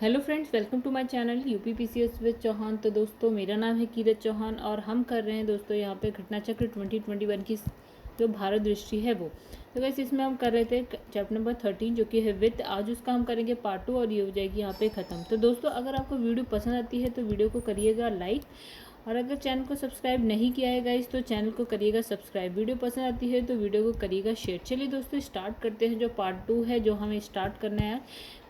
Hello friends, welcome to my channel UPPCS with Chauhan. तो दोस्तों, मेरा नाम है कीरत चौहान और हम कर रहे हैं दोस्तों यहाँ पे घटना चक्र 2021 की जो भारत दृष्टि है वो। तो वैसे इसमें हम कर रहे थे चैप्टर नंबर 13 जो कि है वित्त। आज उसका हम करेंगे पार्ट 2 और ये हो जाएगी यहाँ पे ख़त्म। तो दोस्तों, अगर आपको वीडियो पसंद आती है तो वीडियो को करिएगा लाइक, और अगर चैनल को सब्सक्राइब नहीं किया है गाइस तो चैनल को करिएगा सब्सक्राइब। वीडियो पसंद आती है तो वीडियो को करिएगा शेयर। चलिए दोस्तों, स्टार्ट करते हैं। जो पार्ट 2 है जो हमें स्टार्ट करना है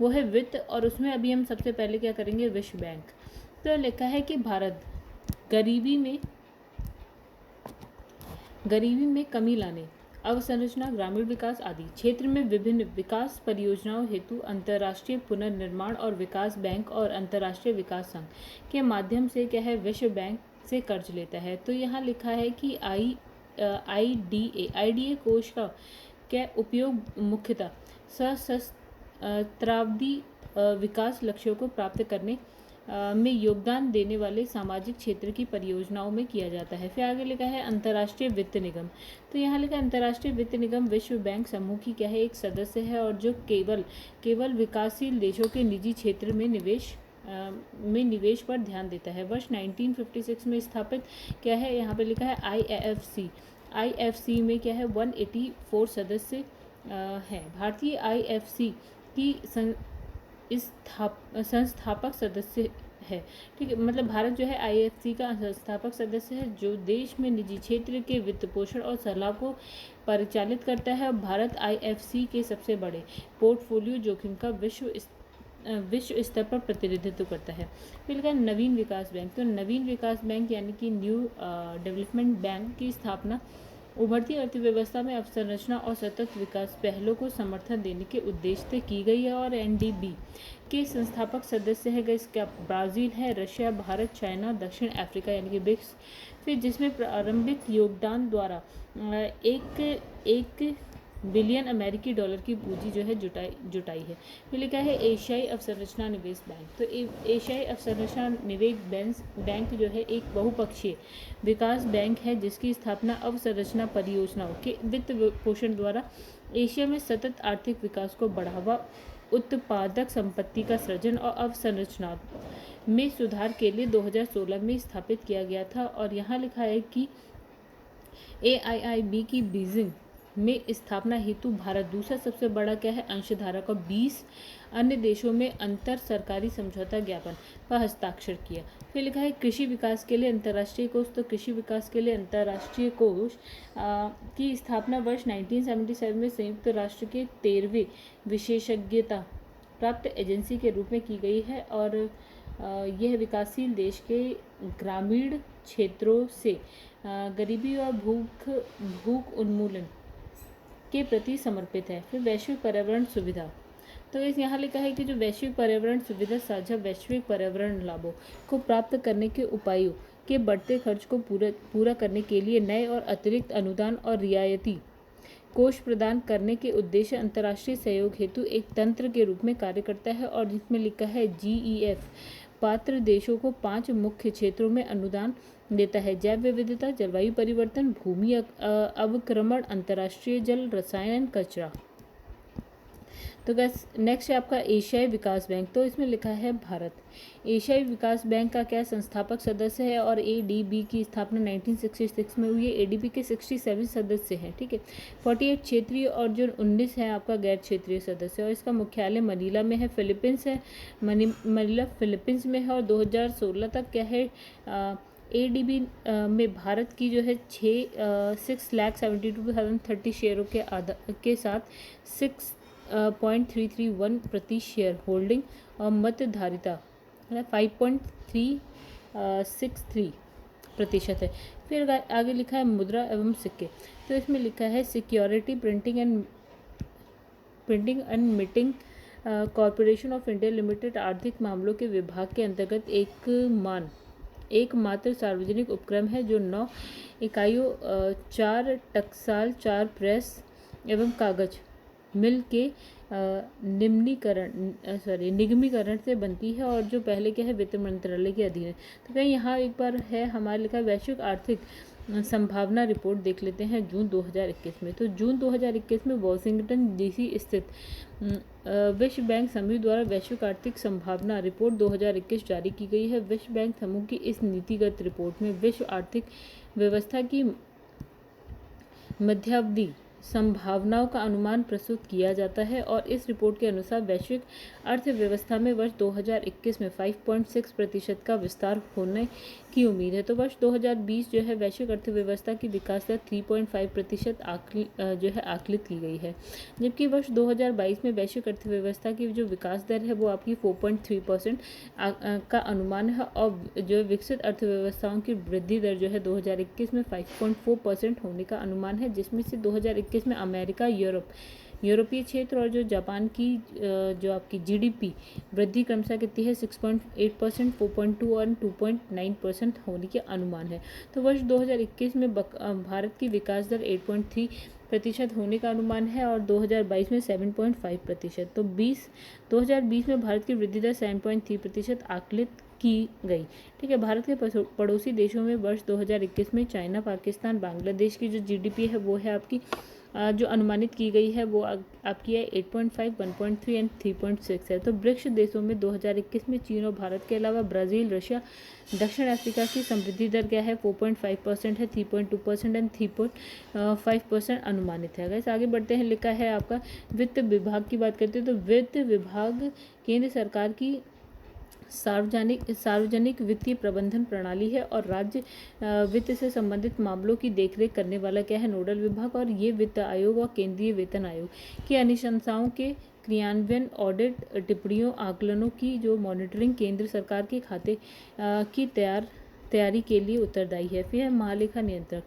वो है वित्त, और उसमें अभी हम सबसे पहले क्या करेंगे, विश्व बैंक। तो लिखा है कि भारत गरीबी में कमी लाने, अवसंरचना, ग्रामीण विकास आदि क्षेत्र में विभिन्न विकास परियोजनाओं हेतु अंतर्राष्ट्रीय पुनर्निर्माण और विकास बैंक और अंतर्राष्ट्रीय विकास संघ के माध्यम से क्या है, विश्व बैंक से कर्ज लेता है। तो यहाँ लिखा है कि आईडीए कोष का क्या उपयोग मुख्यतः सहस्त्राब्दी विकास लक्ष्यों को प्राप्त करने में योगदान देने वाले सामाजिक क्षेत्र की परियोजनाओं में किया जाता है। फिर आगे लिखा है अंतर्राष्ट्रीय वित्त निगम। तो यहाँ लिखा है अंतर्राष्ट्रीय वित्त निगम विश्व बैंक समूह की क्या है, एक सदस्य है और जो केवल विकासशील देशों के निजी क्षेत्र में निवेश पर ध्यान देता है। वर्ष 1956 में स्थापित क्या है, यहाँ पे लिखा है आईएफसी में क्या है 184 सदस्य है। भारतीय आईएफसी की संस्थापक सदस्य है। ठीक है, मतलब भारत जो है आईएफसी का संस्थापक सदस्य है जो देश में निजी क्षेत्र के वित्त पोषण और सलाह को परिचालित करता है। भारत आईएफसी के सबसे बड़े पोर्टफोलियो जोखिम का विश्व स्तर पर प्रतिनिधित्व करता है। फिर का नवीन विकास बैंक। तो नवीन विकास बैंक यानी कि न्यू डेवलपमेंट बैंक की स्थापना उभरती अर्थव्यवस्था में अवसंरचना और सतत विकास पहलों को समर्थन देने के उद्देश्य से की गई है। और एनडीबी के संस्थापक सदस्य है इसका ब्राज़ील है, रशिया, भारत, चाइना, दक्षिण अफ्रीका यानी कि ब्रिक्स। फिर जिसमें प्रारंभिक योगदान द्वारा एक बिलियन अमेरिकी डॉलर की पूंजी जो है जुटाई है। फिर लिखा है एशियाई अवसंरचना निवेश बैंक। तो एशियाई अवसंरचना निवेश बैंक जो है एक बहुपक्षीय विकास बैंक है जिसकी स्थापना अवसंरचना परियोजनाओं के वित्त पोषण द्वारा एशिया में सतत आर्थिक विकास को बढ़ावा, उत्पादक संपत्ति का सृजन और अवसंरचना में सुधार के लिए 2016 में स्थापित किया गया था। और यहाँ लिखा है कि AIIB की बीजिंग में स्थापना हेतु भारत दूसरा सबसे बड़ा क्या है, अंशधारक, और 20 अन्य देशों में अंतर सरकारी समझौता ज्ञापन पर हस्ताक्षर किया। फिर लिखा है कृषि विकास के लिए अंतर्राष्ट्रीय कोष। तो कृषि विकास के लिए अंतर्राष्ट्रीय कोष की स्थापना वर्ष 1977 में संयुक्त राष्ट्र के 13वें विशेषज्ञता प्राप्त एजेंसी के रूप में की गई है। और यह विकासशील देश के ग्रामीण क्षेत्रों से गरीबी और भूख उन्मूलन के प्रति समर्पित है। फिर वैश्विक पर्यावरण सुविधा। तो इस यहाँ लिखा है कि जो वैश्विक पर्यावरण सुविधा साझा वैश्विक पर्यावरण लाभों को प्राप्त करने के उपायों के बढ़ते खर्च को पूरा करने के लिए नए और अतिरिक्त अनुदान और रियायती कोष प्रदान करने के उद्देश्य अंतर्राष्ट्रीय सहयोग हेतु एक तंत्र के रूप में कार्य करता है। और जिसमें लिखा है GEF पात्र देशों को 5 मुख्य क्षेत्रों में अनुदान देता है: जैव विविधता, जलवायु परिवर्तन, भूमि अवक्रमण, अंतर्राष्ट्रीय जल, रसायन, कचरा। तो गैस नेक्स्ट है आपका एशियाई विकास बैंक। तो इसमें लिखा है भारत एशियाई विकास बैंक का क्या संस्थापक सदस्य है और ADB की स्थापना 1966 में हुई है। ADB के 67 सदस्य हैं। ठीक है, 48 क्षेत्रीय और जो 19 है आपका गैर क्षेत्रीय सदस्य। और इसका मुख्यालय मनीला में है, फिलीपींस है, मनीला फिलीपींस में है। और 2016 तक क्या है, ADB में भारत की जो है 6,72,030 शेयरों के साथ 6.331% शेयर होल्डिंग और मतधारिता 5.363% है। फिर आगे लिखा है मुद्रा एवं सिक्के। तो इसमें लिखा है security printing and meeting corporation of India limited आर्थिक मामलों के विभाग के अंतर्गत एकमात्र सार्वजनिक उपक्रम है जो 9 इकाइयों 4 टकसाल, 4 प्रेस एवं कागज मिल के निगमीकरण से बनती है और जो पहले क्या है वित्त मंत्रालय के अधीन है। तो कहीं यहाँ एक बार है हमारे लिखा वैश्विक आर्थिक संभावना रिपोर्ट देख लेते हैं जून 2021 में। तो जून 2021 में वॉशिंगटन डीसी स्थित विश्व बैंक समूह द्वारा वैश्विक आर्थिक संभावना रिपोर्ट 2021 जारी की गई है। विश्व बैंक समूह की इस नीतिगत रिपोर्ट में विश्व आर्थिक व्यवस्था की मध्यावधि संभावनाओं का अनुमान प्रस्तुत किया जाता है और इस रिपोर्ट के अनुसार वैश्विक अर्थव्यवस्था में वर्ष 2021 में 5.6% का विस्तार होने की उम्मीद है। तो वर्ष 2020 जो है वैश्विक अर्थव्यवस्था की विकास दर 3.5% आकलित की गई है, जबकि वर्ष 2022 में वैश्विक अर्थव्यवस्था की जो विकास दर है वो आपकी 4.3% का अनुमान है और जो विकसित अर्थव्यवस्थाओं की वृद्धि दर जो है 2021 में 5.4% होने का अनुमान है, जिसमें से 2021 में अमेरिका, यूरोपीय क्षेत्र और जो जापान की जो आपकी जीडीपी वृद्धि क्रमशः कितनी है 6.8%, 4.2 और 2.9% होने के अनुमान है। तो वर्ष 2021 में भारत की विकास दर 8.3% होने का अनुमान है और 2022 में 7.5%। तो 2020 में भारत की वृद्धि दर 7.3% आकलित की गई। ठीक है, भारत के पड़ोसी देशों में वर्ष 2021 में चाइना, पाकिस्तान, बांग्लादेश की जो जीडीपी है वो है आपकी जो अनुमानित की गई है वो आपकी है 8.5, 1.3 एंड 3.6 है। तो ब्रिक्स देशों में 2021 में चीन और भारत के अलावा ब्राज़ील, रशिया, दक्षिण अफ्रीका की समृद्धि दर क्या है 4.5% है, 3.2% एंड 3.5% अनुमानित है। अगर आगे बढ़ते हैं, लिखा है आपका वित्त विभाग की बात करते हैं तो वित्त विभाग केंद्र सरकार की सार्वजनिक वित्तीय प्रबंधन प्रणाली है और राज्य वित्त से संबंधित मामलों की देखरेख करने वाला क्या है नोडल विभाग। और ये वित्त आयोग और केंद्रीय वेतन आयोग की अनुशंसाओं के क्रियान्वयन, ऑडिट, टिप्पणियों, आकलनों की जो मॉनिटरिंग केंद्र सरकार के खाते की तैयारी के लिए उत्तरदायी है। फिर है महालेखा नियंत्रक।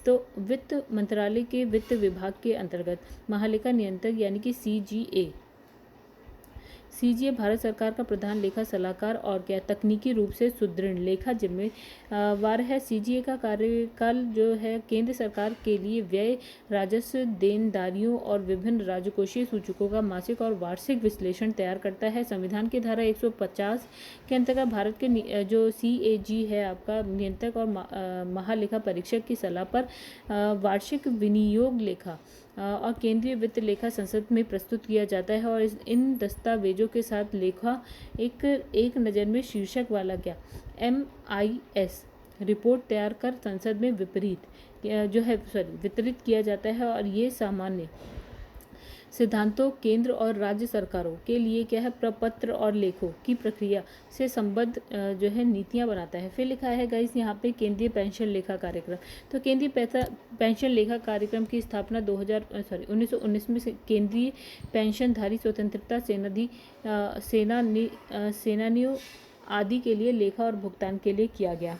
तो वित्त मंत्रालय के वित्त विभाग के अंतर्गत महालेखा नियंत्रक यानी कि सीजीए भारत सरकार का प्रधान लेखा सलाहकार और क्या तकनीकी रूप से सुदृढ़ लेखा जिम्मेवार है। सीजीए का कार्यकाल जो है केंद्र सरकार के लिए व्यय, राजस्व, देनदारियों और विभिन्न राजकोषीय सूचकों का मासिक और वार्षिक विश्लेषण तैयार करता है। संविधान की धारा 150 के अंतर्गत भारत के जो सीएजी है आपका नियंत्रक और महालेखा परीक्षक की सलाह पर वार्षिक विनियोग लेखा और केंद्रीय वित्त लेखा संसद में प्रस्तुत किया जाता है और इन दस्तावेजों के साथ लेखा एक नज़र में शीर्षक वाला क्या MIS रिपोर्ट तैयार कर संसद में वितरित किया जाता है और ये सामान्य सिद्धांतों केंद्र और राज्य सरकारों के लिए क्या है प्रपत्र और लेखों की प्रक्रिया से संबद्ध जो है नीतियां बनाता है। फिर लिखा है गाइस यहाँ पे केंद्रीय पेंशन लेखा कार्यक्रम। तो केंद्रीय पेंशन लेखा कार्यक्रम की स्थापना 1919 में केंद्रीय पेंशनधारी स्वतंत्रता सेनानियों आदि के लिए लेखा और भुगतान के लिए किया गया।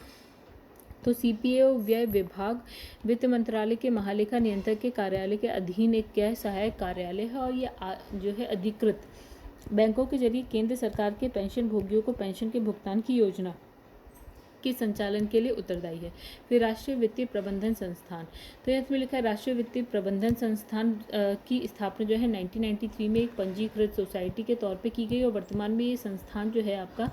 तो सीपीओ व्यय विभाग वित्त मंत्रालय के महालेखा नियंत्रक के कार्यालय के अधीन एक क्या है सहायक कार्यालय है और ये जो है अधिकृत बैंकों के जरिए केंद्र सरकार के पेंशन भोगियों को पेंशन के भुगतान की योजना के संचालन के लिए उत्तरदायी है। फिर राष्ट्रीय वित्तीय प्रबंधन संस्थान। तो इसमें लिखा है राष्ट्रीय वित्तीय प्रबंधन संस्थान की स्थापना जो है 1993 में एक पंजीकृत सोसाइटी के तौर पे की गई और वर्तमान में ये संस्थान जो है आपका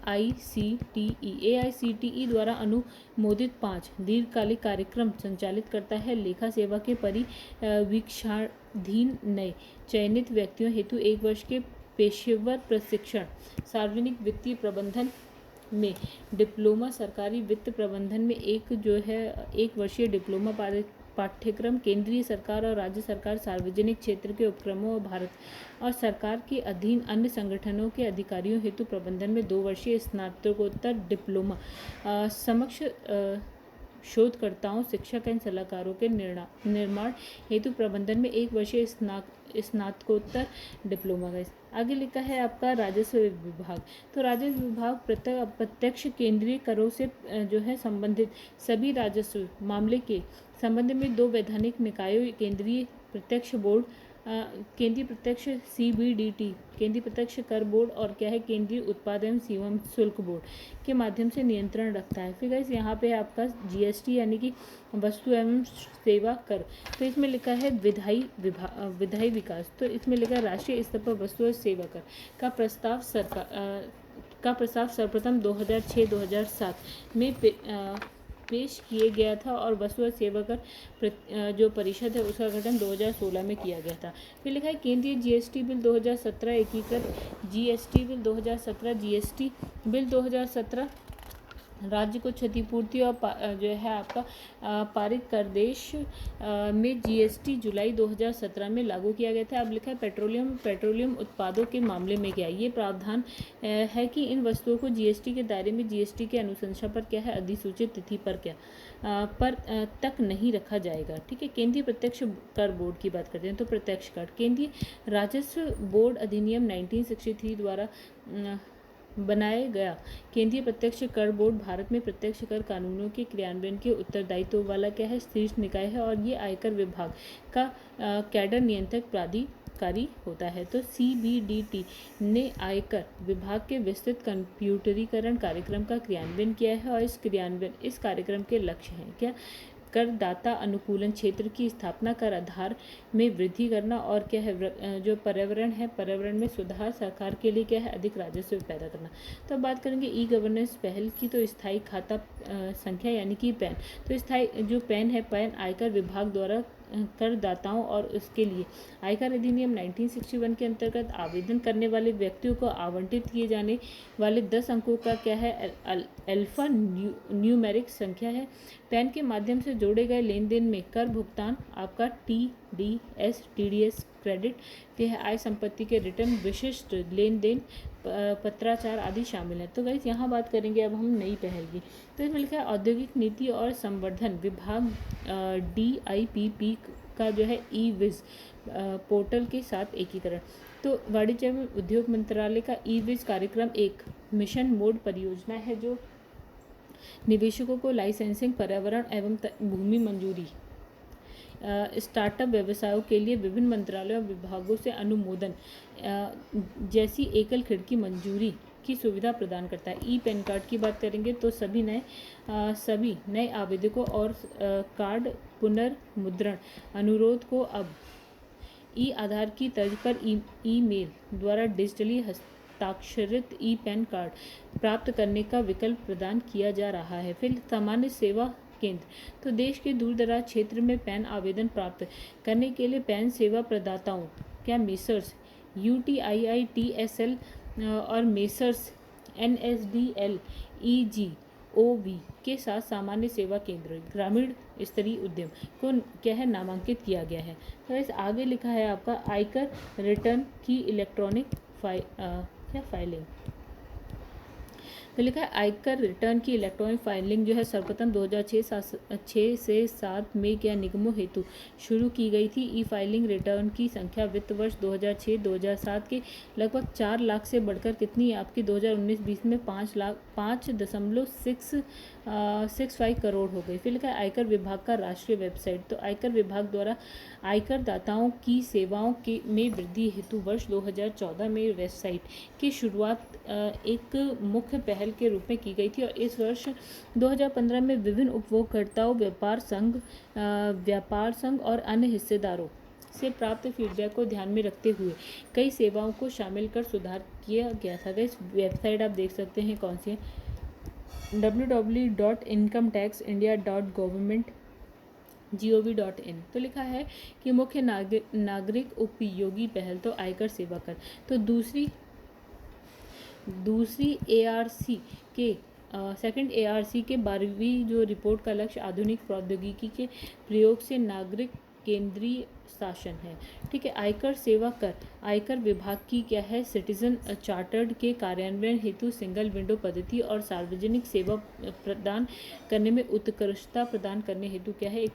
AICTE द्वारा अनुमोदित 5 दीर्घकालिक कार्यक्रम संचालित करता है। लेखा सेवा के परिवीक्षाधीन नए चयनित व्यक्तियों हेतु 1 वर्ष के पेशेवर प्रशिक्षण, सार्वजनिक वित्तीय प्रबंधन में डिप्लोमा, सरकारी वित्त प्रबंधन में एक वर्षीय डिप्लोमा पाठ्यक्रम, केंद्रीय सरकार और राज्य सरकार सार्वजनिक क्षेत्र के उपक्रमों और भारत और सरकार के अधीन अन्य संगठनों के अधिकारियों हेतु प्रबंधन में 2 वर्षीय स्नातकोत्तर डिप्लोमा, समक्ष शोधकर्ताओं, शिक्षक एवं सलाहकारों के निर्माण हेतु प्रबंधन में 1 वर्षीय स्नातकोत्तर डिप्लोमा। आगे लिखा है आपका राजस्व विभाग। तो राजस्व विभाग प्रत्यक्ष केंद्रीय करों से जो है संबंधित सभी राजस्व मामले के संबंध में 2 वैधानिक निकायों केंद्रीय प्रत्यक्ष बोर्ड, केंद्रीय प्रत्यक्ष CBDT केंद्रीय प्रत्यक्ष कर बोर्ड और क्या है केंद्रीय उत्पाद एवं सीमा शुल्क बोर्ड के माध्यम से नियंत्रण रखता है। फिर गाइस यहाँ पे आपका GST यानी कि वस्तु एवं सेवा कर। तो इसमें लिखा है विधायी विकास। तो इसमें लिखा है राष्ट्रीय स्तर पर वस्तु और सेवा कर का प्रस्ताव सर्वप्रथम 2006-2007 में पेश किए गया था और वस्तु और सेवा कर जो परिषद है उसका गठन 2016 में किया गया था। फिर लिखा है केंद्रीय जीएसटी बिल 2017 एकीकृत जीएसटी बिल 2017 जीएसटी बिल 2017 राज्य को क्षतिपूर्ति और जो है आपका पारित कर देश में जीएसटी जुलाई 2017 में लागू किया गया था। अब लिखा है पेट्रोलियम उत्पादों के मामले में क्या ये प्रावधान है कि इन वस्तुओं को जीएसटी के दायरे में जीएसटी के अनुशंसा पर क्या है अधिसूचित तिथि पर क्या पर तक नहीं रखा जाएगा। ठीक है, केंद्रीय प्रत्यक्ष कर बोर्ड की बात करते हैं तो प्रत्यक्ष कर केंद्रीय राजस्व बोर्ड अधिनियम 1963 द्वारा बनाया गया केंद्रीय प्रत्यक्ष कर बोर्ड भारत में प्रत्यक्ष कर कानूनों के क्रियान्वयन के उत्तरदायित्व वाला क्या है शीर्ष निकाय है और ये आयकर विभाग का कैडर नियंत्रक प्राधिकारी होता है। तो सीबीडीटी ने आयकर विभाग के विस्तृत कंप्यूटरीकरण कार्यक्रम का क्रियान्वयन किया है और इस कार्यक्रम के लक्ष्य हैं क्या करदाता अनुकूलन क्षेत्र की स्थापना, कर आधार में वृद्धि करना और क्या है जो पर्यावरण में सुधार, सरकार के लिए क्या है अधिक राजस्व पैदा करना। तो अब बात करेंगे ई गवर्नेंस पहल की। तो स्थायी खाता संख्या यानी कि पैन। तो स्थायी जो पैन है, पैन आयकर विभाग द्वारा करदाताओं और उसके लिए आयकर अधिनियम 1961 के अंतर्गत आवेदन करने वाले व्यक्तियों को आवंटित किए जाने वाले 10 अंकों का क्या है अल्फा न्यूमेरिक संख्या है। पैन के माध्यम से जोड़े गए लेन देन में कर भुगतान आपका टीडीएस क्रेडिट के आय संपत्ति के रिटर्न, विशिष्ट लेन देन, पत्राचार आदि शामिल है। तो गाइस यहाँ बात करेंगे अब हम नई पहल की। तो इसमें लिखा है औद्योगिक नीति और संवर्धन विभाग DIPP का जो है ई-विज पोर्टल के साथ एकीकरण। तो वाणिज्य एवं उद्योग मंत्रालय का ई-विज कार्यक्रम एक मिशन मोड परियोजना है जो निवेशकों को लाइसेंसिंग, पर्यावरण एवं भूमि मंजूरी, स्टार्टअप व्यवसायों के लिए विभिन्न मंत्रालयों और विभागों से अनुमोदन जैसी एकल खिड़की मंजूरी की सुविधा प्रदान करता है। ई पैन कार्ड की बात करेंगे तो सभी नए आवेदकों और कार्ड पुनर्मुद्रण अनुरोध को अब ई आधार की तर्ज पर ईमेल द्वारा डिजिटली हस्ताक्षरित ई पैन कार्ड प्राप्त करने का विकल्प प्रदान किया जा रहा है। फिर सामान्य सेवा केंद्र। तो देश के दूर दराज क्षेत्र में पैन आवेदन प्राप्त करने के लिए पैन सेवा प्रदाताओं क्या मेसर्स UTIITSL और मेसर्स NSDL EGOV के साथ सामान्य सेवा केंद्र ग्रामीण स्तरीय उद्यम को क्या है नामांकित किया गया है। तो इस आगे लिखा है आपका आयकर रिटर्न की इलेक्ट्रॉनिक फाइलिंग। तो लिखा है आयकर रिटर्न की इलेक्ट्रॉनिक फाइलिंग जो है सर्वप्रथम 2006 से 7 में क्या निगमों हेतु शुरू की गई थी। ई फाइलिंग रिटर्न की संख्या वित्त वर्ष 2006-2007 के लगभग 4 लाख से बढ़कर कितनी है आपकी 2019-20 में 5.65 करोड़ हो गई। फिर लिखा है आयकर विभाग का राष्ट्रीय वेबसाइट। तो आयकर विभाग द्वारा आयकर दाताओं की सेवाओं में वृद्धि हेतु वर्ष 2014 में वेबसाइट की शुरुआत एक मुख्य पहल के रूप में की गई थी और इस वर्ष 2015 में विभिन्न उपभोक्ताओं, व्यापार संघ और अन्य हिस्सेदारों से प्राप्त फीडबैक को ध्यान में रखते हुए कई सेवाओं को शामिल कर सुधार किया गया था। इस वेबसाइट आप देख सकते हैं कौन सी है www.incometax.india.government.gov.in। तो लिखा है कि मुख्य नागरिक उपयोगी पहल तो आयकर सेवा कर। तो दूसरी ARC के सेकंड ARC के 12वीं जो रिपोर्ट का लक्ष्य आधुनिक प्रौद्योगिकी के प्रयोग से नागरिक केंद्रीय शासन है। ठीक है, आयकर सेवा कर आयकर विभाग की क्या है सिटीजन चार्टर्ड के कार्यान्वयन हेतु सिंगल विंडो पद्धति और सार्वजनिक सेवा प्रदान करने में उत्कृष्टता प्रदान करने हेतु क्या है एक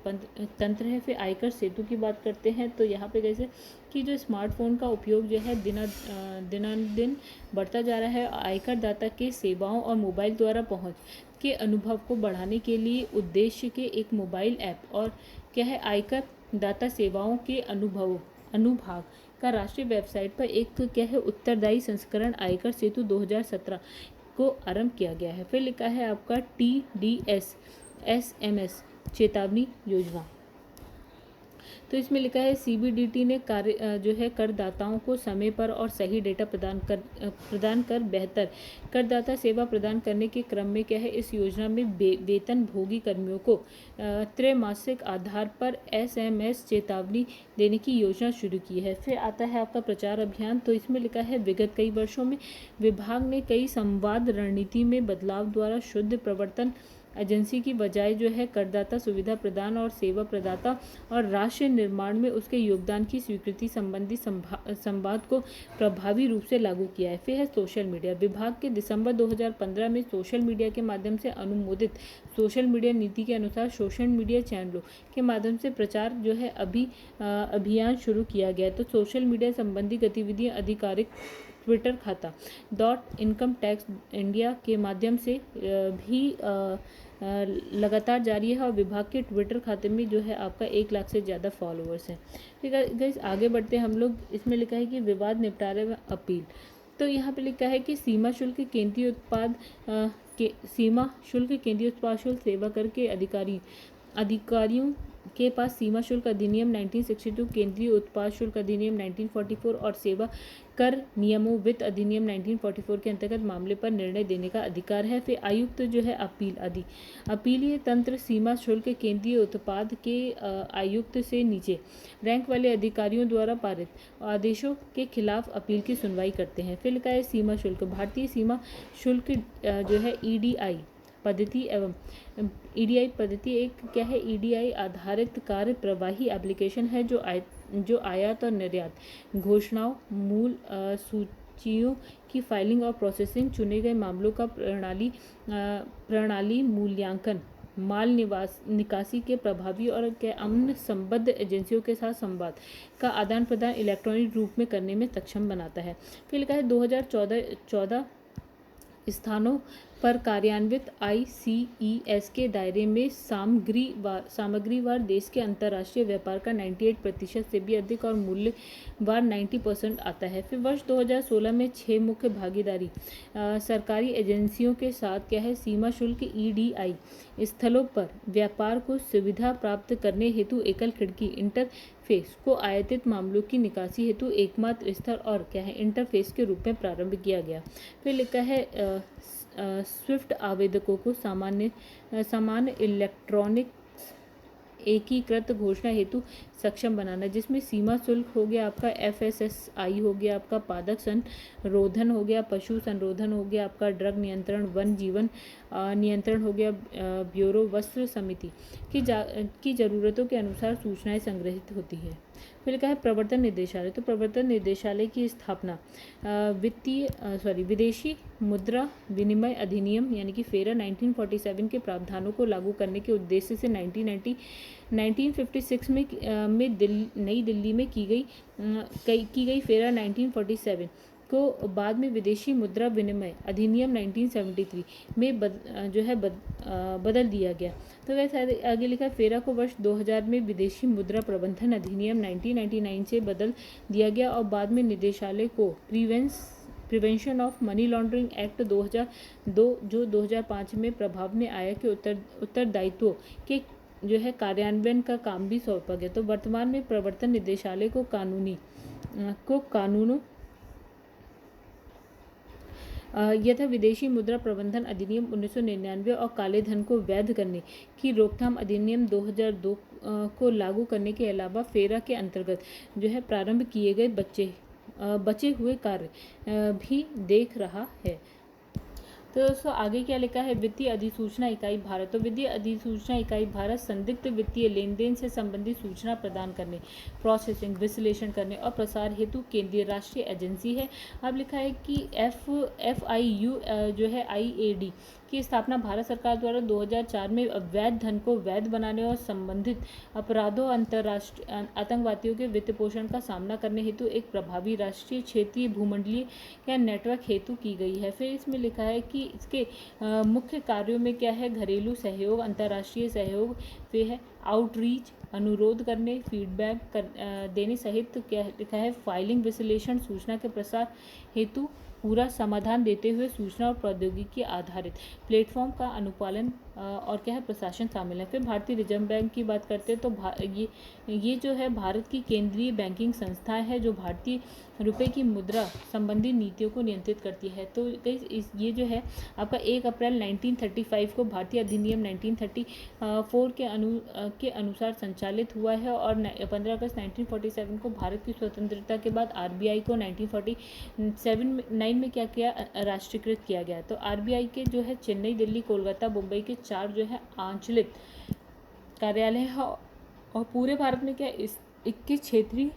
तंत्र है। फिर आयकर सेतु की बात करते हैं तो यहाँ पे कैसे कि जो स्मार्टफोन का उपयोग जो है दिनानुदिन बढ़ता जा रहा है। आयकर दाता के सेवाओं और मोबाइल द्वारा पहुँच के अनुभव को बढ़ाने के लिए उद्देश्य के एक मोबाइल ऐप और क्या है आयकर दाता सेवाओं के अनुभाग का राष्ट्रीय वेबसाइट पर एक क्या है उत्तरदायी संस्करण आयकर सेतु 2017 को आरंभ किया गया है। फिर लिखा है आपका TDS SMS चेतावनी योजना। तो इसमें लिखा है सीबीडीटी ने जो है करदाताओं को समय पर और सही डेटा प्रदान कर बेहतर करदाता सेवा प्रदान करने के क्रम में क्या है, इस योजना में वेतनभोगी कर्मियों को त्रैमासिक आधार पर एसएमएस चेतावनी देने की योजना शुरू की है। फिर आता है आपका प्रचार अभियान। तो इसमें लिखा है विगत कई वर्षों में विभाग ने कई संवाद रणनीति में बदलाव द्वारा शुद्ध प्रवर्तन एजेंसी की बजाय जो है करदाता सुविधा प्रदान और सेवा प्रदाता और राष्ट्र निर्माण में उसके योगदान की स्वीकृति संबंधी संवाद को प्रभावी रूप से लागू किया है। फिर है सोशल मीडिया। विभाग के दिसंबर 2015 में सोशल मीडिया के माध्यम से अनुमोदित सोशल मीडिया नीति के अनुसार सोशल मीडिया चैनलों के माध्यम से प्रचार जो है अभियान शुरू किया गया है। तो सोशल मीडिया संबंधी गतिविधियां आधिकारिक ट्विटर खाता इनकम टैक्स इंडिया के माध्यम से भी लगातार जारी है और विभाग के ट्विटर खाते में जो है आपका 1 लाख से ज़्यादा फॉलोअर्स हैं। ठीक है गाइस, आगे बढ़ते हैं हम लोग। इसमें लिखा है कि विवाद निपटारे व अपील। तो यहाँ पे लिखा है कि सीमा शुल्क केंद्रीय उत्पाद शुल्क सेवा कर के अधिकारियों के पास सीमा शुल्क अधिनियम 1962, केंद्रीय उत्पाद शुल्क अधिनियम 1944 और सेवा कर नियमों वित्त अधिनियम 1944 के अंतर्गत मामले पर निर्णय देने का अधिकार है। फिर आयुक्त जो है अपीलीय तंत्र सीमा शुल्क केंद्रीय उत्पाद के आयुक्त से नीचे रैंक वाले अधिकारियों द्वारा पारित आदेशों के खिलाफ अपील की सुनवाई करते हैं। फिर लिखा है सीमा शुल्क। भारतीय सीमा शुल्क जो है ईडीआई पद्धति एवं ईडीआई पद्धति एक क्या है, ईडीआई आधारित कार्य प्रवाही एप्लीकेशन है जो आयात और निर्यात घोषणाओं, मूल सूचियों की फाइलिंग और प्रोसेसिंग, चुने गए मामलों का प्रणाली मूल्यांकन, माल निकासी के प्रभावी और अन्य संबद्ध एजेंसियों के साथ संवाद का आदान प्रदान इलेक्ट्रॉनिक रूप में करने में सक्षम बनाता है। फिर लिखा है 2014 स्थानों पर कार्यान्वित ICES के दायरे में सामग्रीवार देश के अंतर्राष्ट्रीय व्यापार का 98% से भी अधिक और मूल्यवार 90% आता है। फिर वर्ष 2016 में 6 मुख्य भागीदारी सरकारी एजेंसियों के साथ क्या है, सीमा शुल्क EDI स्थलों पर व्यापार को सुविधा प्राप्त करने हेतु एकल खिड़की इंटरफेस को आयातित मामलों की निकासी हेतु एकमात्र स्तर और क्या है, इंटरफेस के रूप में प्रारंभ किया गया। फिर लिखा है स्विफ्ट आवेदकों को सामान्य इलेक्ट्रॉनिक एकीकृत घोषणा हेतु सक्षम बनाना, जिसमें सीमा शुल्क हो गया आपका, FSSI हो गया आपका, पादप संरोधन हो गया, पशु संरोधन हो गया आपका, ड्रग नियंत्रण, वन जीवन नियंत्रण हो गया, ब्यूरो वस्त्र समिति की ज़रूरतों के अनुसार सूचनाएं संग्रहित होती है। फिर लिखा है प्रवर्तन निदेशालय। तो प्रवर्तन निदेशालय की स्थापना विदेशी मुद्रा विनिमय अधिनियम यानी कि फेरा 1947 के प्रावधानों को लागू करने के उद्देश्य से 1956 में नई दिल्ली में की गई फेरा 1947 को बाद में विदेशी मुद्रा विनिमय अधिनियम 1973 में बदल दिया गया। तो वैसे आगे लिखा, फेरा को वर्ष 2000 में विदेशी मुद्रा प्रबंधन अधिनियम 1999 से बदल दिया गया और बाद में निदेशालय को prevention of money laundering act 2002 जो 2005 में प्रभाव में आया के उत्तरदायित्वों के जो है कार्यान्वयन का काम भी सौंपा गया। तो वर्तमान में प्रवर्तन निदेशालय को कानूनों यथा विदेशी मुद्रा प्रबंधन अधिनियम 1999 और काले धन को वैध करने की रोकथाम अधिनियम 2002 को लागू करने के अलावा फेरा के अंतर्गत जो है प्रारंभ किए गए बचे हुए कार्य भी देख रहा है। तो दोस्तों आगे क्या लिखा है, वित्तीय अधिसूचना इकाई भारत। तो वित्तीय अधिसूचना इकाई भारत संदिग्ध वित्तीय लेन देन से संबंधित सूचना प्रदान करने, प्रोसेसिंग, विश्लेषण करने और प्रसार हेतु केंद्रीय राष्ट्रीय एजेंसी है। अब लिखा है कि FIU जो है IAD की स्थापना भारत सरकार द्वारा 2004 में अवैध धन को वैध बनाने और संबंधित अपराधों, अंतर्राष्ट्रीय आतंकवादियों के वित्त पोषण का सामना करने हेतु एक प्रभावी राष्ट्रीय, क्षेत्रीय, भूमंडलीय या नेटवर्क हेतु की गई है। फिर इसमें लिखा है कि इसके मुख्य कार्यों में क्या है, घरेलू सहयोग, अंतर्राष्ट्रीय सहयोग, पे है आउटरीच, अनुरोध करने, फीडबैक देने सहित क्या लिखा है फाइलिंग, विश्लेषण, सूचना के प्रसार हेतु पूरा समाधान देते हुए सूचना और प्रौद्योगिकी आधारित प्लेटफॉर्म का अनुपालन और क्या है प्रशासन शामिल है। फिर भारतीय रिजर्व बैंक की बात करते हैं तो ये जो है भारत की केंद्रीय बैंकिंग संस्था है जो भारतीय रुपए की मुद्रा संबंधी नीतियों को नियंत्रित करती है। तो ये जो है आपका 1 अप्रैल 1935 को भारतीय अधिनियम 1934 के अनुसार संचालित हुआ है और 15 अगस्त 1947 को भारत की स्वतंत्रता के बाद आरबीआई को 1947 में क्या किया राष्ट्रीयकृत किया गया। तो आरबीआई के जो है चेन्नई, दिल्ली, कोलकाता, मुंबई के 4 जो है आंचलिक कार्यालय है और पूरे भारत में क्या 21 क्षेत्रीय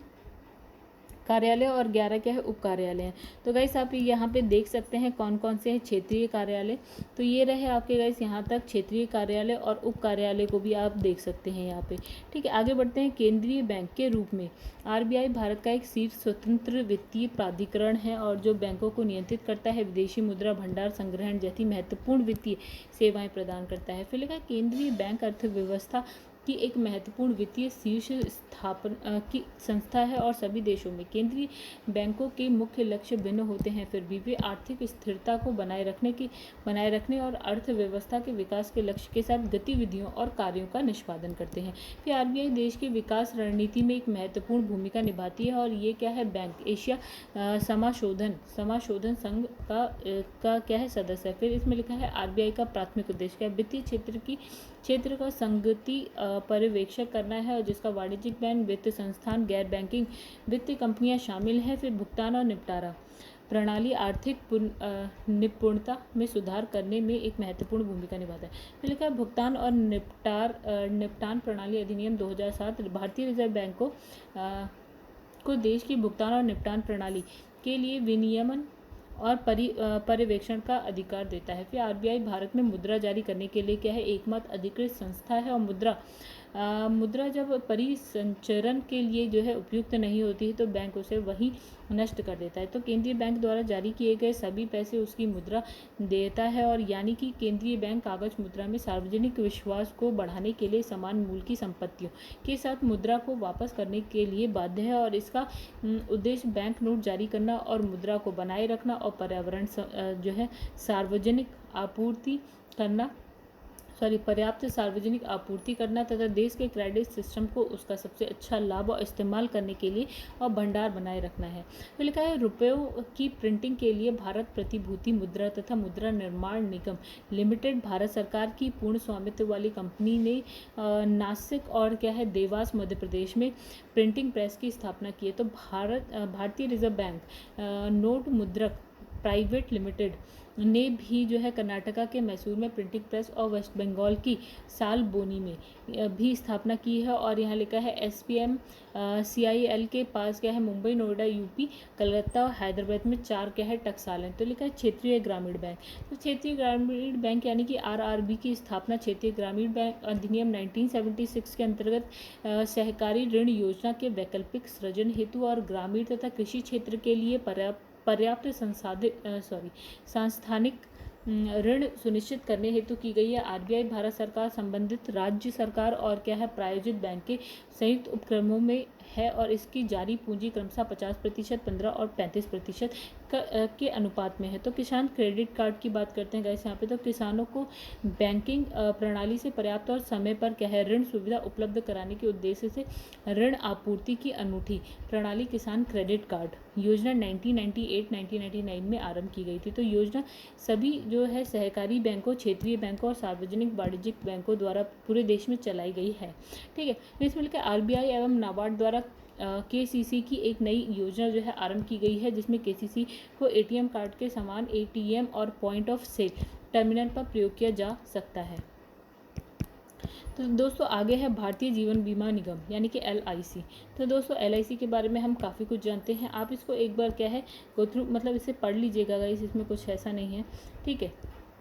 कार्यालय और 11 क्या है उप कार्यालय हैं। तो गाइस आप यहाँ पे देख सकते हैं कौन कौन से हैं क्षेत्रीय कार्यालय। तो ये रहे आपके गाइस यहाँ तक क्षेत्रीय कार्यालय और उप कार्यालय को भी आप देख सकते हैं यहाँ पे। ठीक है, आगे बढ़ते हैं। केंद्रीय बैंक के रूप में आरबीआई भारत का एक शीर्ष स्वतंत्र वित्तीय प्राधिकरण है और जो बैंकों को नियंत्रित करता है, विदेशी मुद्रा भंडार संग्रहण जैसी महत्वपूर्ण वित्तीय सेवाएं प्रदान करता है। फिर लिखा केंद्रीय बैंक अर्थव्यवस्था की एक महत्वपूर्ण वित्तीय शीर्ष स्थापना की संस्था है और सभी देशों में केंद्रीय बैंकों के मुख्य लक्ष्य भिन्न होते हैं, फिर भी वे आर्थिक स्थिरता को बनाए रखने और अर्थव्यवस्था के विकास के लक्ष्य के साथ गतिविधियों और कार्यों का निष्पादन करते हैं। फिर आरबीआई देश की विकास रणनीति में एक महत्वपूर्ण भूमिका निभाती है और ये क्या है बैंक एशिया समाशोधन संघ का क्या है सदस्य है। फिर इसमें लिखा है आरबीआई का प्राथमिक उद्देश्य क्या है, वित्तीय क्षेत्र का संगति पर्यवेक्षण करना है और जिसका वाणिज्यिक बैंक, वित्त संस्थान, गैर बैंकिंग वित्तीय कंपनियां शामिल हैं। फिर भुगतान और निपटारा प्रणाली आर्थिक निपुणता में सुधार करने में एक महत्वपूर्ण भूमिका निभाता है। फिर लिखा है भुगतान और निपटान प्रणाली अधिनियम 2007 भारतीय रिजर्व बैंक को देश की भुगतान और निपटान प्रणाली के लिए विनियमन और पर्यवेक्षण का अधिकार देता है। फिर आरबीआई भारत में मुद्रा जारी करने के लिए क्या है एकमात्र अधिकृत संस्था है और मुद्रा जब परिसंचरण के लिए जो है उपयुक्त नहीं होती है तो बैंक उसे वहीं नष्ट कर देता है। तो केंद्रीय बैंक द्वारा जारी किए गए सभी पैसे उसकी मुद्रा देता है और यानी कि केंद्रीय बैंक कागज मुद्रा में सार्वजनिक विश्वास को बढ़ाने के लिए समान मूल्य की संपत्तियों के साथ मुद्रा को वापस करने के लिए बाध्य है और इसका उद्देश्य बैंक नोट जारी करना और मुद्रा को बनाए रखना और पर्यावरण जो है पर्याप्त सार्वजनिक आपूर्ति करना तथा देश के क्रेडिट सिस्टम को उसका सबसे अच्छा लाभ और इस्तेमाल करने के लिए और भंडार बनाए रखना है। तो लिखा है रुपयों की प्रिंटिंग के लिए भारत प्रतिभूति मुद्रा तथा मुद्रा निर्माण निगम लिमिटेड भारत सरकार की पूर्ण स्वामित्व वाली कंपनी ने नासिक और क्या है देवास मध्य प्रदेश में प्रिंटिंग प्रेस की स्थापना की है। तो भारतीय रिजर्व बैंक नोट मुद्रक प्राइवेट लिमिटेड ने भी जो है कर्नाटका के मैसूर में प्रिंटिंग प्रेस और वेस्ट बंगाल की सालबोनी में भी स्थापना की है और यहाँ लिखा है SPM CIL के पास क्या है मुंबई, नोएडा यूपी, कलकत्ता और हैदराबाद में 4 क्या है टकसाल। तो लिखा है क्षेत्रीय ग्रामीण बैंक। तो क्षेत्रीय ग्रामीण बैंक यानी कि RRB की स्थापना क्षेत्रीय ग्रामीण बैंक अधिनियम 1976 के अंतर्गत सहकारी ऋण योजना के वैकल्पिक सृजन हेतु और ग्रामीण तथा कृषि क्षेत्र के लिए पर्याप्त सांस्थानिक ऋण सुनिश्चित करने हेतु की गई है। आरबीआई भारत सरकार, संबंधित राज्य सरकार और क्या है प्रायोजित बैंक के संयुक्त उपक्रमों में है और इसकी जारी पूंजी क्रमशः 50%, 15% और 35% के अनुपात में है। तो किसान क्रेडिट कार्ड की बात करते हैं गाइस यहाँ पे। तो किसानों को बैंकिंग प्रणाली से पर्याप्त और समय पर क्या है ऋण सुविधा उपलब्ध कराने के उद्देश्य से ऋण आपूर्ति की अनूठी प्रणाली किसान क्रेडिट कार्ड योजना 1998-1999 में आरंभ की गई थी। तो योजना सभी जो है सहकारी बैंकों, क्षेत्रीय बैंकों और सार्वजनिक वाणिज्यिक बैंकों द्वारा पूरे देश में चलाई गई है। ठीक है, इसमें लिखा आरबीआई एवं नाबार्ड द्वारा KCC की एक नई योजना जो है आरंभ की गई है जिसमें KCC को ATM कार्ड के समान ATM और पॉइंट ऑफ सेल टर्मिनल पर प्रयोग किया जा सकता है। तो दोस्तों आगे है भारतीय जीवन बीमा निगम यानी कि LIC। तो दोस्तों LIC के बारे में हम काफ़ी कुछ जानते हैं, आप इसको एक बार क्या है गो थ्रू मतलब इसे पढ़ लीजिएगा गाइस, इसमें कुछ ऐसा नहीं है। ठीक है,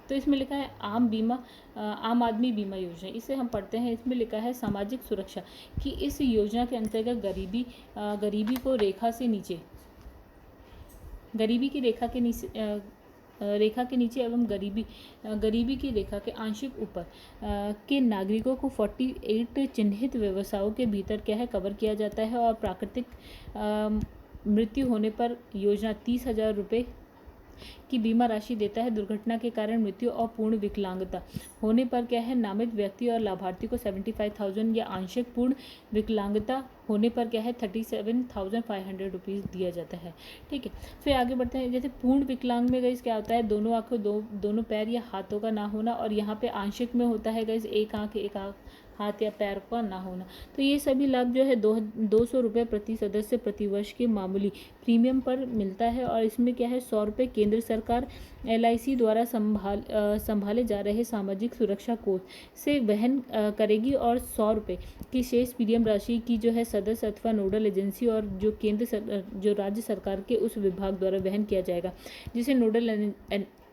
तो इसमें लिखा है आम आदमी बीमा योजना, इसे हम पढ़ते हैं। इसमें लिखा है सामाजिक सुरक्षा कि इस योजना के अंतर्गत गरीबी की रेखा के नीचे रेखा के नीचे एवं गरीबी की रेखा के आंशिक ऊपर के नागरिकों को 48 चिन्हित व्यवसायों के भीतर क्या है कवर किया जाता है। और प्राकृतिक मृत्यु होने पर योजना 30,000 रुपये की बीमा राशि देता है। दुर्घटना के कारण मृत्यु और पूर्ण विकलांगता होने पर क्या है नामित व्यक्ति और लाभार्थी को 75,000 या आंशिक पूर्ण विकलांगता होने पर क्या है 37,500 रुपीज़ दिया जाता है। ठीक है, फिर आगे बढ़ते हैं। जैसे पूर्ण विकलांग में गाइस क्या होता है, दोनों आंखों दोनों पैर या हाथों का ना होना, और यहाँ पे आंशिक में होता है गाइस एक आंख हाथ या पैर का ना होना। तो ये सभी लाभ जो है 200 रुपये प्रति सदस्य प्रति वर्ष के मामूली प्रीमियम पर मिलता है। और इसमें क्या है 100 रुपये केंद्र सरकार LIC द्वारा संभाले जा रहे सामाजिक सुरक्षा कोष से वहन करेगी, और 100 रुपये की शेष प्रीमियम राशि की जो है सदस्य अथवा नोडल एजेंसी और जो राज्य सरकार के उस विभाग द्वारा वहन किया जाएगा जिसे नोडल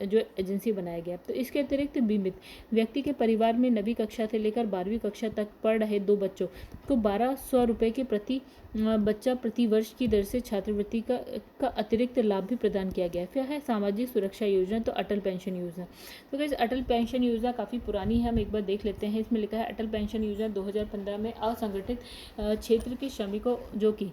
जो एजेंसी बनाया गया। तो इसके अतिरिक्त बीमित व्यक्ति के परिवार में 9वीं कक्षा से लेकर 12वीं कक्षा तक पढ़ रहे 2 बच्चों को 1200 रुपये के प्रति बच्चा प्रति वर्ष की दर से छात्रवृत्ति का अतिरिक्त लाभ भी प्रदान किया गया है। फिर है सामाजिक सुरक्षा योजना, तो अटल पेंशन योजना। तो गाइस अटल पेंशन योजना काफ़ी पुरानी है, हम एक बार देख लेते हैं। इसमें लिखा है अटल पेंशन योजना 2015 में असंगठित क्षेत्र के श्रमिकों जो कि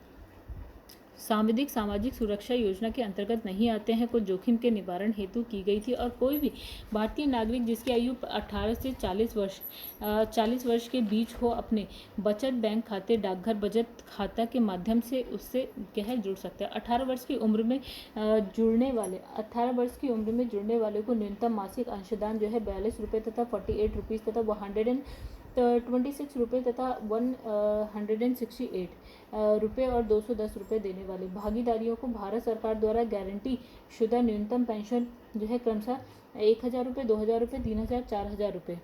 सांविधिक सामाजिक सुरक्षा योजना के अंतर्गत नहीं आते हैं को जोखिम के निवारण हेतु की गई थी। और कोई भी भारतीय नागरिक जिसकी आयु 18 से 40 वर्ष के बीच हो अपने बचत बैंक खाते, डाकघर बचत खाता के माध्यम से उससे क्या है जुड़ सकते हैं। 18 वर्ष की उम्र में जुड़ने वाले को न्यूनतम मासिक अंशदान जो है 42 रुपये तथा 48 रुपीज़ तथा 126 रुपये तथा 168 रुपये और 210 रुपये देने वाले भागीदारियों को भारत सरकार द्वारा गारंटी शुदा न्यूनतम पेंशन जो है क्रमशः 1,000 रुपये, 2,000 रुपये, 3,000, 4,000 रुपये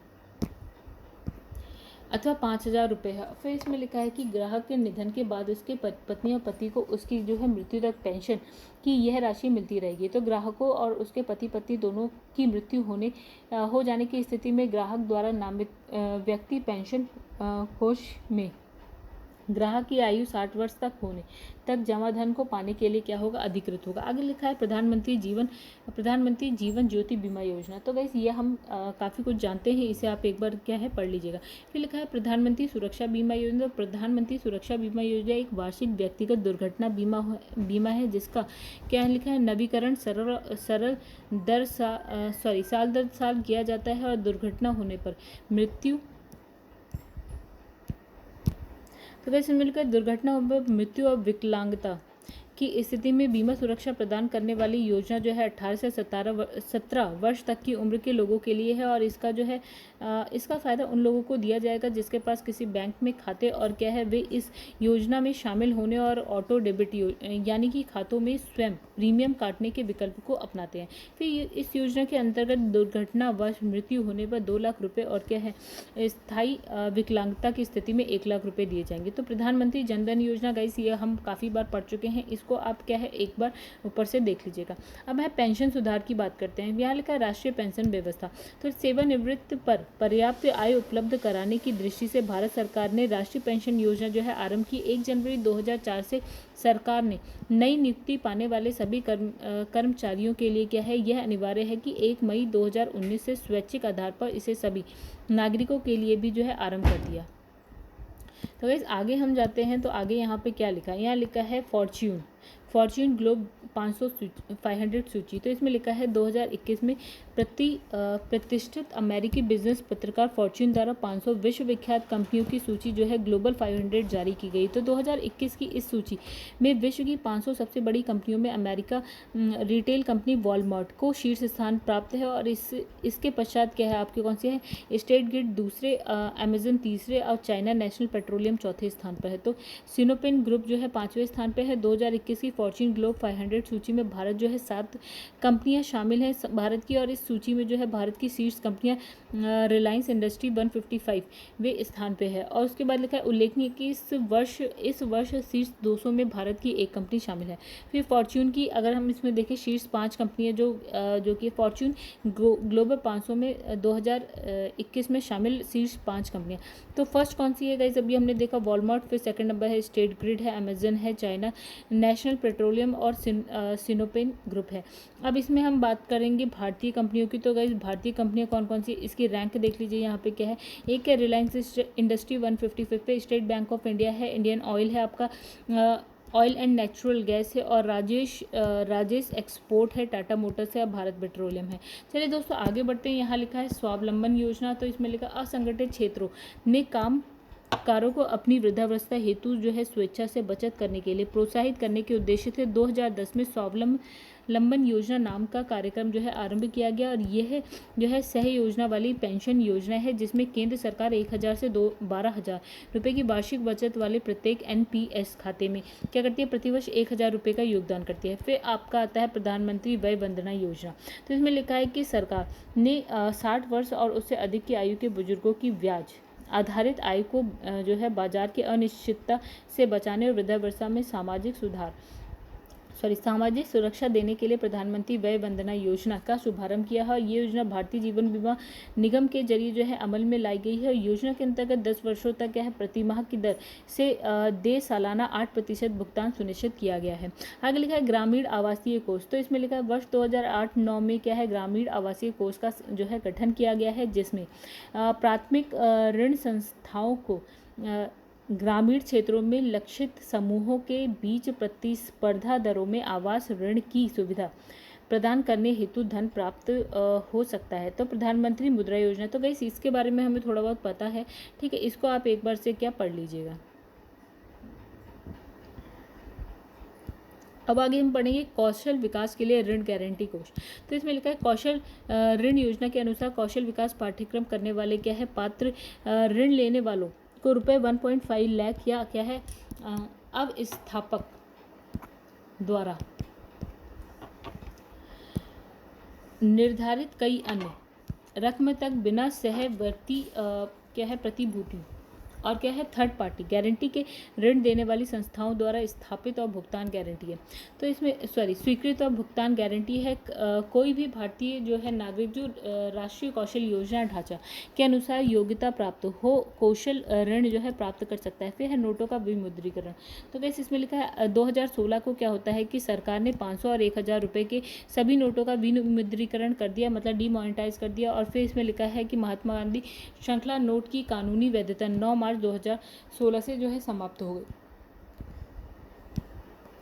अथवा 5,000 रुपये है। फिर इसमें लिखा है कि ग्राहक के निधन के बाद उसके पत्नी और पति को उसकी जो है मृत्यु तक पेंशन की यह राशि मिलती रहेगी। तो ग्राहकों और उसके पति पत्नी दोनों की मृत्यु हो जाने की स्थिति में ग्राहक द्वारा नामित व्यक्ति पेंशन कोष में ग्राहक की आयु 60 वर्ष तक होने तक जमा धन को पाने के लिए क्या होगा अधिकृत होगा। आगे लिखा है प्रधानमंत्री जीवन ज्योति बीमा योजना। तो गाइस ये हम काफ़ी कुछ जानते हैं, इसे आप एक बार क्या है पढ़ लीजिएगा। फिर लिखा है प्रधानमंत्री सुरक्षा बीमा योजना। प्रधानमंत्री सुरक्षा बीमा योजना एक वार्षिक व्यक्तिगत दुर्घटना बीमा है जिसका क्या है लिखा है नवीकरण साल दर साल किया जाता है। और दुर्घटना होने पर मिलकर दुर्घटना मृत्यु और विकलांगता की स्थिति में बीमा सुरक्षा प्रदान करने वाली योजना जो है 18 से 17 वर्ष तक की उम्र के लोगों के लिए है। और इसका जो है इसका फ़ायदा उन लोगों को दिया जाएगा जिसके पास किसी बैंक में खाते और क्या है वे इस योजना में शामिल होने और ऑटो डेबिट यानी कि खातों में स्वयं प्रीमियम काटने के विकल्प को अपनाते हैं। फिर इस योजना के अंतर्गत दुर्घटनावश मृत्यु होने पर 2 लाख रुपये और क्या है स्थायी विकलांगता की स्थिति में 1 लाख रुपये दिए जाएंगे। तो प्रधानमंत्री जनधन योजना गाइस ये हम काफ़ी बार पढ़ चुके हैं, इसको आप क्या है एक बार ऊपर से देख लीजिएगा। अब है पेंशन सुधार की बात करते हैं। यहाँ लिखा है राष्ट्रीय पेंशन व्यवस्था। तो सेवानिवृत्त पर पर्याप्त आय उपलब्ध कराने की दृष्टि से भारत सरकार ने राष्ट्रीय पेंशन योजना जो है आरंभ की। 1 जनवरी 2004 से सरकार ने नई नियुक्ति पाने वाले सभी कर्मचारियों के लिए क्या है यह अनिवार्य है कि 1 मई 2019 से स्वैच्छिक आधार पर इसे सभी नागरिकों के लिए भी जो है आरंभ कर दिया। तो गाइस आगे हम जाते हैं। तो आगे यहाँ पे क्या लिखा है, यहाँ लिखा है फॉर्च्यून ग्लोब 500 सूची। तो इसमें लिखा है 2021 में प्रतिष्ठित अमेरिकी बिजनेस पत्रकार फॉर्च्यून द्वारा 500 विश्वविख्यात कंपनियों की सूची जो है ग्लोबल 500 जारी की गई। तो 2021 की इस सूची में विश्व की 500 सबसे बड़ी कंपनियों में अमेरिका रिटेल कंपनी वॉलमार्ट को शीर्ष स्थान प्राप्त है। और इसके पश्चात क्या है आपके कौन से हैं स्टेट ग्रिड दूसरे, अमेजन तीसरे और चाइना नेशनल पेट्रोलियम चौथे स्थान पर है। तो सिनोपेन ग्रुप जो है 5वें स्थान पर है। 2021 की फॉर्च्यून ग्लोब 500 सूची में भारत जो है 7 कंपनियां शामिल हैं भारत की। और इस सूची में जो है भारत की शीर्ष कंपनियां रिलायंस इंडस्ट्री 155वें स्थान पे है। और उसके बाद लिखा है उल्लेखनीय कि इस वर्ष शीर्ष 200 में भारत की एक कंपनी शामिल है। फिर फॉर्च्यून की अगर हम इसमें देखें शीर्ष 5 कंपनियां जो कि फॉर्च्यून ग्लोबल 500 में 2021 में शामिल शीर्ष 5 कंपनियां। तो फर्स्ट कौन सी है गाइस, अभी हमने देखा वॉलमार्ट। फिर सेकंड नंबर है स्टेट ग्रिड है, अमेजन है, चाइना नेशनल पेट्रोलियम और सिनोपेन ग्रुप है। अब इसमें हम बात करेंगे भारतीय कंपनियों की। तो गाइस भारतीय कंपनियां कौन कौन सी, इसकी रैंक देख लीजिए यहाँ पे क्या है। एक है रिलायंस इंडस्ट्री 155 पे, स्टेट बैंक ऑफ इंडिया है, इंडियन ऑयल है आपका, ऑयल एंड नेचुरल गैस है, और राजेश एक्सपोर्ट है, टाटा मोटर्स है, और भारत पेट्रोलियम है। चलिए दोस्तों आगे बढ़ते हैं। यहाँ लिखा है स्वावलंबन योजना, तो इसमें लिखा असंगठित क्षेत्रों ने कामगारों को अपनी वृद्धावस्था हेतु जो है स्वेच्छा से बचत करने के लिए प्रोत्साहित करने के उद्देश्य से 2010 में स्वावलंबन योजना नाम का कार्यक्रम जो है आरंभ किया गया। और यह जो है सह योजना वाली पेंशन योजना है, जिसमें केंद्र सरकार 1,000 से 12,000 रुपये की वार्षिक बचत वाले प्रत्येक एनपीएस खाते में क्या करती है, प्रतिवर्ष 1,000 रुपये का योगदान करती है। फिर आपका आता है प्रधानमंत्री वय वंदना योजना। तो इसमें लिखा है कि सरकार ने 60 वर्ष और उससे अधिक की आयु के बुजुर्गों की ब्याज आधारित आय को जो है बाजार की अनिश्चितता से बचाने और वृद्धावस्था में सामाजिक सुरक्षा देने के लिए प्रधानमंत्री वय वंदना योजना का शुभारंभ किया है। ये योजना भारतीय जीवन बीमा निगम के जरिए जो है अमल में लाई गई है। योजना के अंतर्गत 10 वर्षों तक क्या है प्रतिमाह की दर से दे सालाना 8% भुगतान सुनिश्चित किया गया है। आगे लिखा है ग्रामीण आवासीय कोष। तो इसमें लिखा है वर्ष 2008-9 में क्या है ग्रामीण आवासीय कोष का जो है गठन किया गया है, जिसमें प्राथमिक ऋण संस्थाओं को ग्रामीण क्षेत्रों में लक्षित समूहों के बीच प्रतिस्पर्धा दरों में आवास ऋण की सुविधा प्रदान करने हेतु धन प्राप्त हो सकता है। तो प्रधानमंत्री मुद्रा योजना, तो गाइस इसके बारे में हमें थोड़ा बहुत पता है, ठीक है, इसको आप एक बार से क्या पढ़ लीजिएगा। अब आगे हम पढ़ेंगे कौशल विकास के लिए ऋण गारंटी कोष। तो इसमें लिखा है कौशल ऋण योजना के अनुसार कौशल विकास पाठ्यक्रम करने वाले क्या है पात्र ऋण लेने वालों को रुपये 1.5 लाख या क्या है अब स्थापक द्वारा निर्धारित कई अन्य रकम तक बिना सहवर्ती क्या है प्रतिभूति और क्या है थर्ड पार्टी गारंटी के ऋण देने वाली संस्थाओं द्वारा स्थापित और भुगतान गारंटी है। तो इसमें स्वीकृत और भुगतान गारंटी है कोई भी भारतीय जो है नागरिक जो राष्ट्रीय कौशल योजना ढांचा के अनुसार योग्यता प्राप्त हो कौशल ऋण जो है प्राप्त कर सकता है। फिर है नोटों का विमुद्रीकरण। तो कैसे इसमें लिखा है 2016 को क्या होता है कि सरकार ने 500 और 1,000 रुपये के सभी नोटों का विमुद्रीकरण कर दिया, मतलब डीमोनेटाइज कर दिया। और फिर इसमें लिखा है कि महात्मा गांधी श्रृंखला नोट की कानूनी वैधता 9 मार्च 2016 से जो है समाप्त हो गई।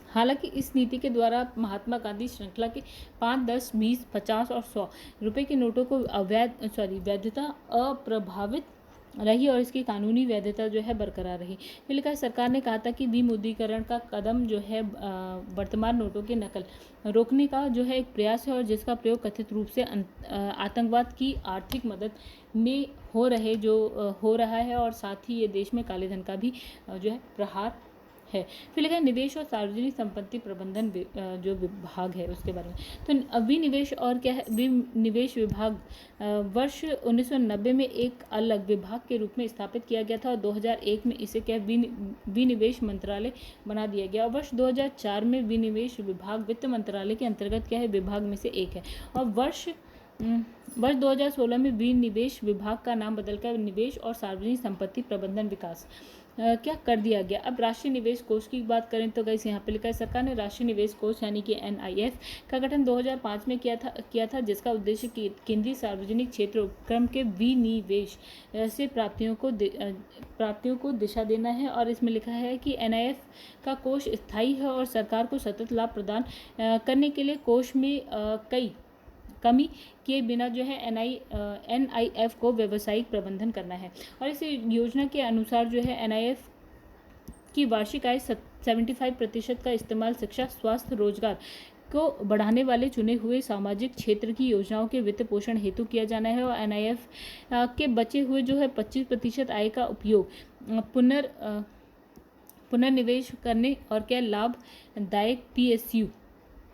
हालांकि इस नीति के द्वारा महात्मा गांधी श्रृंखला के 5, 10, 20, 50 और 100 रुपये के नोटों को वैधता अप्रभावित रही और इसकी कानूनी वैधता जो है बरकरार रही। फिर लिखा है सरकार ने कहा था कि विमुद्रीकरण का कदम जो है वर्तमान नोटों की नकल रोकने का जो है एक प्रयास है और जिसका प्रयोग कथित रूप से आतंकवाद की आर्थिक मदद में हो रहा है और साथ ही ये देश में काले धन का भी जो है प्रहार है। फिर लिखा है निवेश और सार्वजनिक संपत्ति प्रबंधन जो विभाग है उसके बारे में। तो विनिवेश और क्या है विनिवेश विभाग वर्ष 1990 में एक अलग विभाग के रूप में स्थापित किया गया था और 2001 में इसे क्या विनिवेश मंत्रालय बना दिया गया। और वर्ष 2004 में विनिवेश विभाग वित्त मंत्रालय के अंतर्गत क्या है विभाग में से एक है। और वर्ष 2016 में विनिवेश विभाग का नाम बदलकर निवेश और सार्वजनिक संपत्ति प्रबंधन विकास क्या कर दिया गया। अब राष्ट्रीय निवेश कोष की बात करें तो गाइस यहाँ पे लिखा है सरकार ने राष्ट्रीय निवेश कोष यानी कि NIF का गठन 2005 में किया था जिसका उद्देश्य केंद्रीय सार्वजनिक क्षेत्र उपक्रम के विनिवेश से प्राप्तियों को दिशा देना है। और इसमें लिखा है कि NIF का कोष स्थायी है और सरकार को सतत लाभ प्रदान करने के लिए कोष में कमी किए बिना जो है NIF को व्यावसायिक प्रबंधन करना है। और इस योजना के अनुसार जो है NIF की वार्षिक आय 75% का इस्तेमाल शिक्षा, स्वास्थ्य, रोजगार को बढ़ाने वाले चुने हुए सामाजिक क्षेत्र की योजनाओं के वित्त पोषण हेतु किया जाना है। और NIF के बचे हुए जो है 25% आय का उपयोग पुनर्निवेश करने और क्या लाभदायक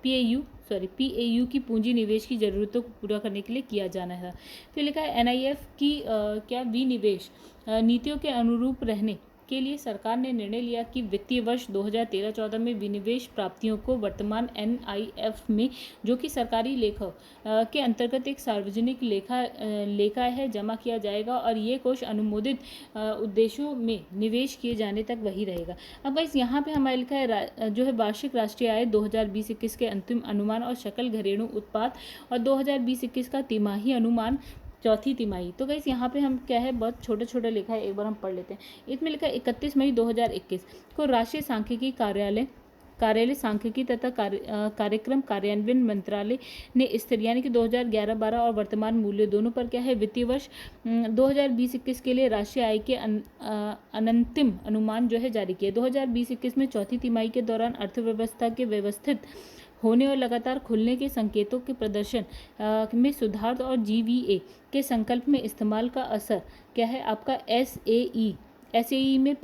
PAU की पूंजी निवेश की जरूरतों को पूरा करने के लिए किया जाना है। फिर लिखा है NIF की क्या विनिवेश नीतियों के अनुरूप रहने के लिए सरकार ने निर्णय लिया कि वित्तीय वर्ष 2013-14 में विनिवेश प्राप्तियों को वर्तमान NIF में, जो कि सरकारी लेखा के अंतर्गत एक सार्वजनिक लेखा है, जमा किया जाएगा और ये कोष अनुमोदित उद्देश्यों में निवेश किए जाने तक वही रहेगा। अब गाइस यहाँ पे हमारे लिखा है जो है वार्षिक राष्ट्रीय आय 2020-21 के अंतिम अनुमान और सकल घरेलू उत्पाद और 2020-21 का तिमाही अनुमान चौथी तिमाही। तो गाइस यहाँ पे हम क्या है, बहुत छोटा छोटा लिखा है, एक बार हम पढ़ लेते हैं। इसमें लिखा है 31 मई 2021 को राष्ट्रीय सांख्यिकी कार्यालय सांख्यिकी तथा कार्यक्रम कार्यान्वयन मंत्रालय ने स्थिर यानी कि 2011-12 और वर्तमान मूल्य दोनों पर क्या है, वित्तीय वर्ष 2020-21 के लिए राष्ट्रीय आय के अंतिम अनुमान जो है जारी किया। 2020-21 में चौथी तिमाही के दौरान अर्थव्यवस्था के व्यवस्थित होने और लगातार खुलने के संकेतों के प्रदर्शन में सुधार और GVA के संकल्प में इस्तेमाल का असर क्या है आपका SAE में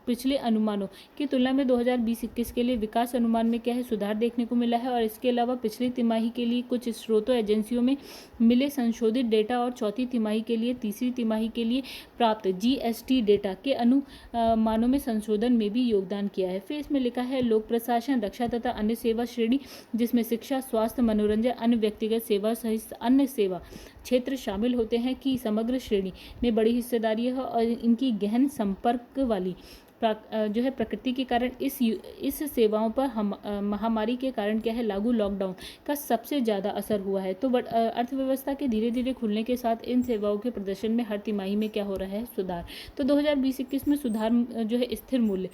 पिछले अनुमानों की तुलना में 2020-21 के लिए विकास अनुमान में क्या है, सुधार देखने को मिला है। और इसके अलावा पिछली तिमाही के लिए कुछ स्रोतों एजेंसियों में मिले संशोधित डेटा और चौथी तिमाही के लिए तीसरी तिमाही के लिए प्राप्त GST डेटा के अनुमानों में संशोधन में भी योगदान किया है। फिर इसमें लिखा है लोक प्रशासन, रक्षा तथा अन्य सेवा श्रेणी, जिसमें शिक्षा, स्वास्थ्य, मनोरंजन, अन्य व्यक्तिगत सेवा सहित अन्य सेवा क्षेत्र शामिल होते हैं की समग्र श्रेणी में बड़ी हिस्सेदारी है और इनकी गहन संपर्क वाली जो है प्रकृति के कारण इस सेवाओं पर महामारी के कारण क्या है लागू लॉकडाउन का सबसे ज़्यादा असर हुआ है। तो अर्थव्यवस्था के धीरे धीरे खुलने के साथ इन सेवाओं के प्रदर्शन में हर तिमाही में क्या हो रहा है, सुधार। तो 2020-21 में सुधार जो है स्थिर मूल्य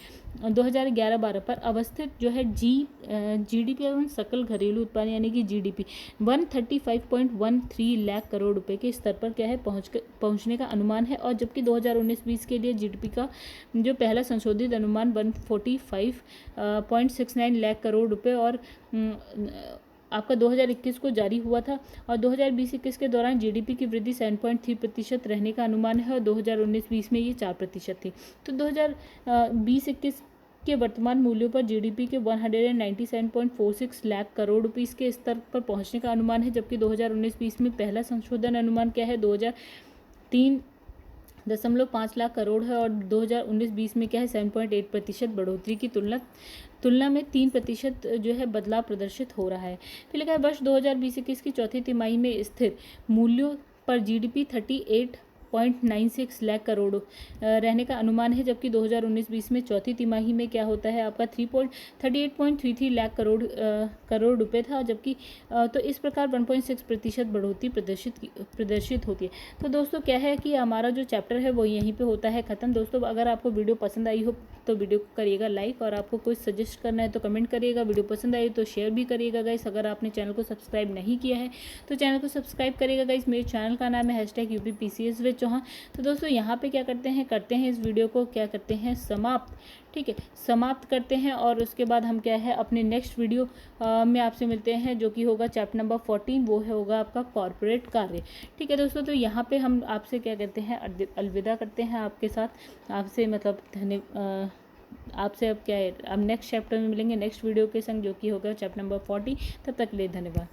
2011-12 पर अवस्थित जो है GDP एवं सकल घरेलू उत्पाद यानी कि GDP 135.13 लाख करोड़ रुपए के स्तर पर क्या है पहुंचने का अनुमान है। और जबकि 2019-20 के लिए GDP का जो पहला संशोधित अनुमान 145.69 लाख करोड़ रुपए और आपका 2021 को जारी हुआ था। और 2020-21 के दौरान GDP की वृद्धि 7.3% रहने का अनुमान है और 2019-20 में ये 4% थी। तो 2020-21 के वर्तमान मूल्यों पर GDP के 197.46 लाख करोड़ रुपीस के स्तर पर पहुंचने का अनुमान है। जबकि 2019-20 में पहला संशोधन अनुमान क्या है 2003.5 लाख करोड़ है और 2019-20 में क्या है 7.8% बढ़ोतरी की तुलना में 3% जो है बदलाव प्रदर्शित हो रहा है। फिर लिखा है वर्ष 2020-21 की चौथी तिमाही में स्थिर मूल्यों पर GDP 38.96 लाख करोड़ रहने का अनुमान है। जबकि 2019-20 में चौथी तिमाही में क्या होता है आपका 38.33 लाख करोड़ रुपए था। जबकि तो इस प्रकार 1.6% बढ़ोतरी प्रदर्शित होती है। तो दोस्तों क्या है कि हमारा जो चैप्टर है वो यहीं पे होता है ख़त्म। दोस्तों अगर आपको वीडियो पसंद आई हो तो वीडियो को करिएगा लाइक और आपको कुछ सजेस्ट करना है तो कमेंट करिएगा। वीडियो पसंद आई तो शेयर भी करिएगा गाइस। अगर आपने चैनल को सब्सक्राइब नहीं किया है तो चैनल को सब्सक्राइब करिएगा गाइस। मेरे चैनल का नाम है #UPPCS विद चौहान। तो दोस्तों यहाँ पे क्या करते हैं इस वीडियो को क्या करते हैं समाप्त, ठीक है, समाप्त करते हैं। और उसके बाद हम क्या है अपने नेक्स्ट वीडियो में आपसे मिलते हैं जो कि होगा चैप्टर नंबर 14, वो होगा आपका कॉर्पोरेट कार्य। ठीक है दोस्तों, तो यहाँ पे हम आपसे क्या कहते हैं अलविदा करते हैं आपके साथ, आपसे मतलब आपसे अब क्या है अब नेक्स्ट चैप्टर में मिलेंगे नेक्स्ट वीडियो के संग जो कि होगा चैप्टर नंबर 40। तब तक के लिए धन्यवाद।